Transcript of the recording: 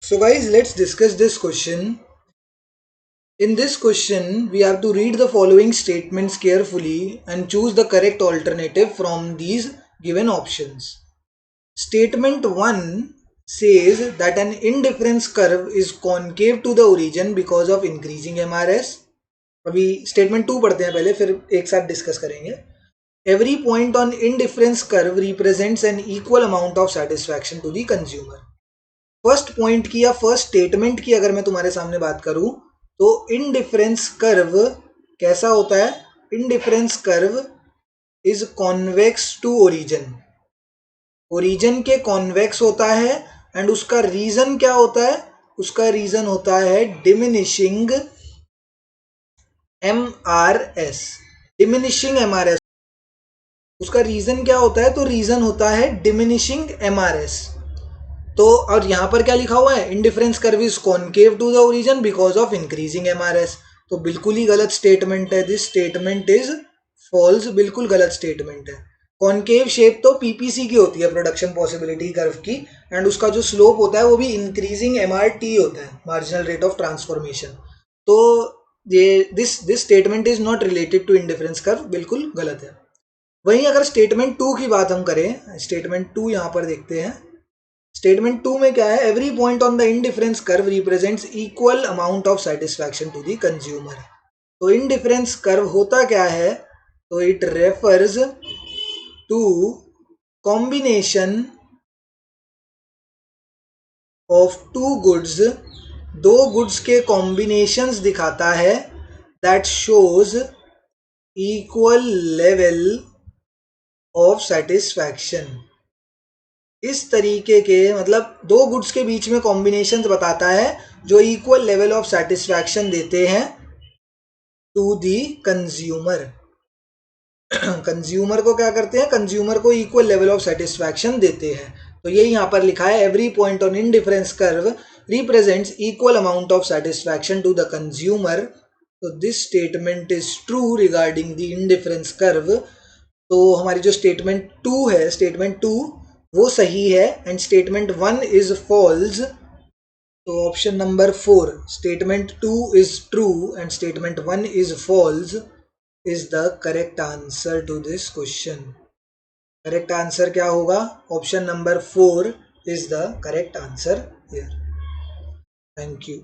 So guys, let's discuss this question. In this question, we have to read the following statements carefully and choose the correct alternative from these given options. Statement 1 says that an indifference curve is concave to the origin because of increasing MRS. अभी statement 2 पढ़ते हैं पहले, फिर एक साथ discuss करेंगे. Every point on indifference curve represents an equal amount of satisfaction to the consumer. First point की या फर्स्ट स्टेटमेंट की अगर मैं तुम्हारे सामने बात करूं तो इनडिफरेंस कर्व कैसा होता है. Indifference curve is convex to origin. Origin के कॉन्वेक्स होता है एंड उसका रीजन क्या होता है. उसका रीजन होता है डिमिनिशिंग MRS. डिमिनिशिंग MRS उसका रीजन क्या होता है. तो रीजन होता है डिमिनिशिंग MRS. तो और यहां पर क्या लिखा हुआ है. Indifference curve is concave to the origin because of increasing MRS. तो बिल्कुल ही गलत स्टेटमेंट है. This statement is false. बिल्कुल गलत स्टेटमेंट है. कॉन्केव शेप तो PPC की होती है, प्रोडक्शन पॉसिबिलिटी कर्व की, एंड उसका जो स्लोप होता है वो भी इंक्रीजिंग MRT होता है, मार्जिनल रेट ऑफ ट्रांसफॉर्मेशन. तो ये this statement is not related to indifference curve. बिल्कुल गलत है. वहीं अगर स्टेटमेंट 2 की बात हम करें, स्टेटमेंट 2 यहां पर देखते हैं. स्टेटमेंट 2 में क्या है. Every point on the indifference curve represents equal amount of satisfaction to the consumer. तो इनडिफरेंस कर्व होता क्या है. तो it refers to combination of two goods. दो गुड्स के कॉम्बिनेशंस दिखाता है that shows equal level of satisfaction. इस तरीके के मतलब दो गुड्स के बीच में कॉम्बिनेशन बताता है जो इक्वल लेवल ऑफ सेटिस्फैक्शन देते हैं टू दी कंज्यूमर. कंज्यूमर को क्या करते हैं. कंज्यूमर को इक्वल लेवल ऑफ सेटिस्फैक्शन देते हैं. तो ये यहां पर लिखा है every point on indifference curve represents equal amount of satisfaction to the consumer. तो this statement is true regarding the indifference curve. तो हमारी जो स्टेटमेंट 2 है, स्टेटमेंट 2 वो सही है एंड स्टेटमेंट 1 इज फॉल्स. तो option number 4, statement 2 is true and statement 1 is false is the correct answer to this question. Correct answer क्या होगा. Option number 4 is the correct answer here. Thank you.